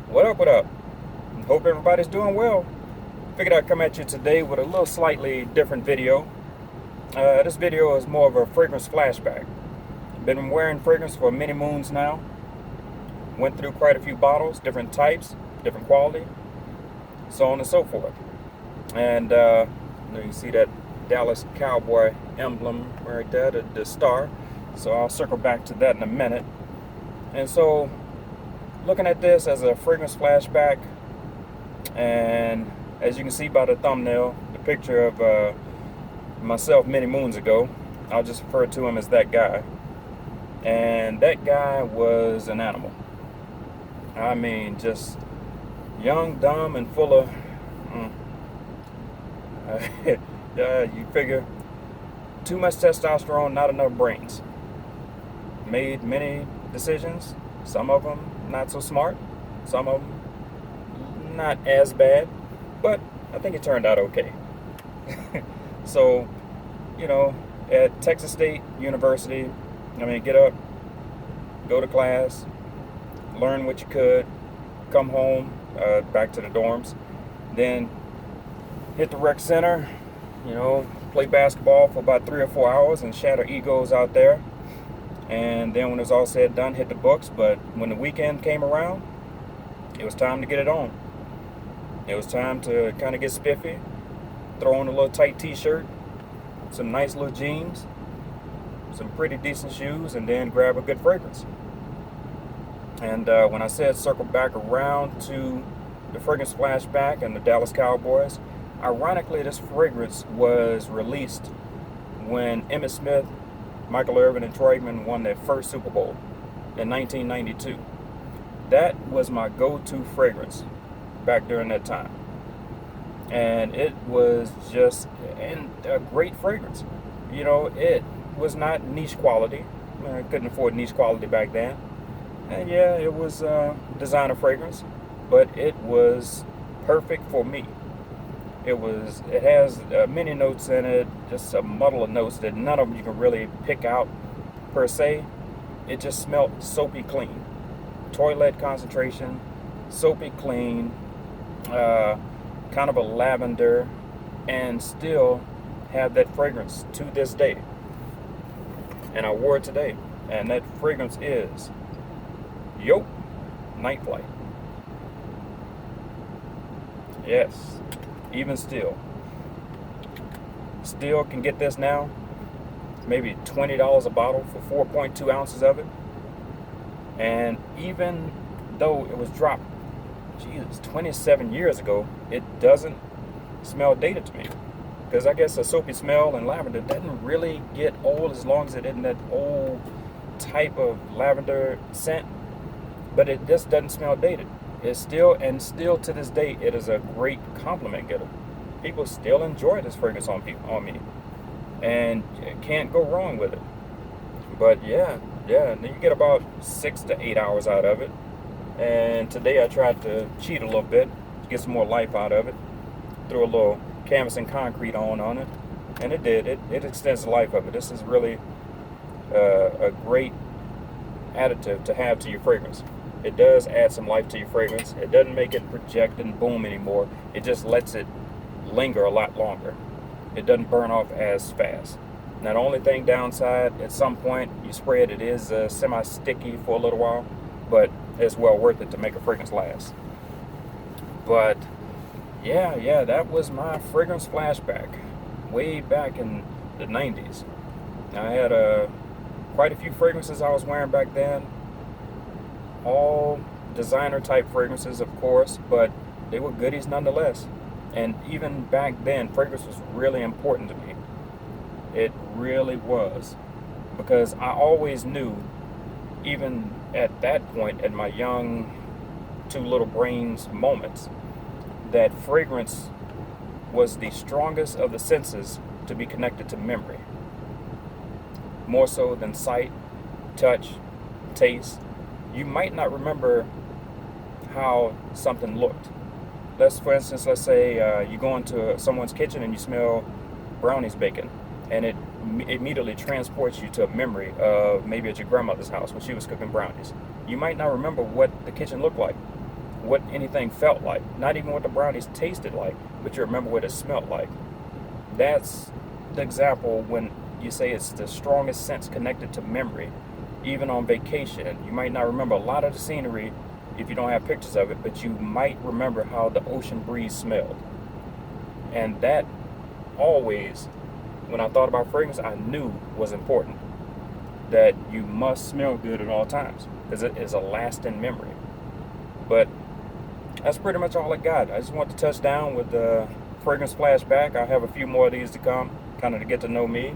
What up, what up? Hope everybody's doing well. Figured I'd come at you today with a little slightly different video. This video is more of a fragrance flashback. Been wearing fragrance for many moons now. Went through quite a few bottles, different types, different quality, so on and so forth. And you see that Dallas Cowboy emblem right there, the star. So I'll circle back to that in a minute. And so, looking at this as a fragrance flashback, and as you can see by the thumbnail, the picture of myself many moons ago, I'll just refer to him as that guy. And that guy was an animal. I mean, just young, dumb, and full of. You figure too much testosterone, not enough brains. Made many decisions, some of them not so smart, some of them not as bad, but I think it turned out okay. So, at Texas State University, get up, go to class, learn what you could, come home, back to the dorms, then hit the rec center, play basketball for about 3 or 4 hours and shatter egos out there. And then when it was all said and done, hit the books. But when the weekend came around, it was time to get it on. It was time to kind of get spiffy, throw on a little tight t-shirt, some nice little jeans, some pretty decent shoes, and then grab a good fragrance. And when I said circle back around to the fragrance flashback and the Dallas Cowboys, ironically, this fragrance was released when Emmitt Smith, Michael Irvin, and Troy Aikman won their first Super Bowl in 1992. That was my go-to fragrance back during that time. And it was just a great fragrance. It was not niche quality. I couldn't afford niche quality back then. And yeah, it was designer fragrance, but it was perfect for me. It has many notes in it, just a muddle of notes that none of them you can really pick out per se. It just smelled soapy clean. Toilet concentration, soapy clean, kind of a lavender, and still have that fragrance to this day. And I wore it today, and that fragrance is Joop Night Flight. Yes. Even still can get this now, maybe $20 a bottle for 4.2 ounces of it. And even though it was dropped, 27 years ago, it doesn't smell dated to me. Because I guess a soapy smell and lavender doesn't really get old as long as it isn't that old type of lavender scent. But it just doesn't smell dated. It's still to this day, it is a great compliment getter. People still enjoy this fragrance on me, and you can't go wrong with it. But yeah, you get about 6 to 8 hours out of it. And today I tried to cheat a little bit to get some more life out of it. Threw a little canvas and concrete on it, and it did. It extends the life of it. This is really a great additive to have to your fragrance. It does add some life to your fragrance. It doesn't make it project and boom anymore. It just lets it linger a lot longer. It doesn't burn off as fast. Now, the only thing downside, at some point you spray it, it is semi-sticky for a little while, but it's well worth it to make a fragrance last. But yeah, that was my fragrance flashback way back in the 90s. I had quite a few fragrances I was wearing back then. All designer type fragrances, of course, but they were goodies nonetheless. And even back then, fragrance was really important to me. It really was. Because I always knew, even at that point, at my young, two little brains moments, that fragrance was the strongest of the senses to be connected to memory. More so than sight, touch, taste. You might not remember how something looked. For instance, let's say you go into someone's kitchen and you smell brownies baking, and it immediately transports you to a memory of maybe at your grandmother's house when she was cooking brownies. You might not remember what the kitchen looked like, what anything felt like. Not even what the brownies tasted like, but you remember what it smelled like. That's the example when you say it's the strongest sense connected to memory. Even on vacation, you might not remember a lot of the scenery if you don't have pictures of it, but you might remember how the ocean breeze smelled. And that always, when I thought about fragrance, I knew was important. That you must smell good at all times because it is a lasting memory. But that's pretty much all I got. I just want to touch down with the fragrance flashback. I have a few more of these to come, kind of to get to know me.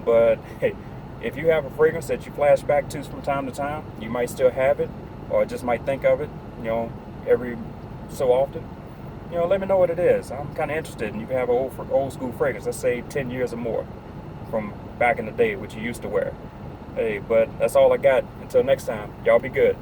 But hey, if you have a fragrance that you flash back to from time to time, you might still have it, or just might think of it, every so often. Let me know what it is. I'm kind of interested, and you can have an old school fragrance. Let's say 10 years or more from back in the day, which you used to wear. Hey, but that's all I got. Until next time, y'all be good.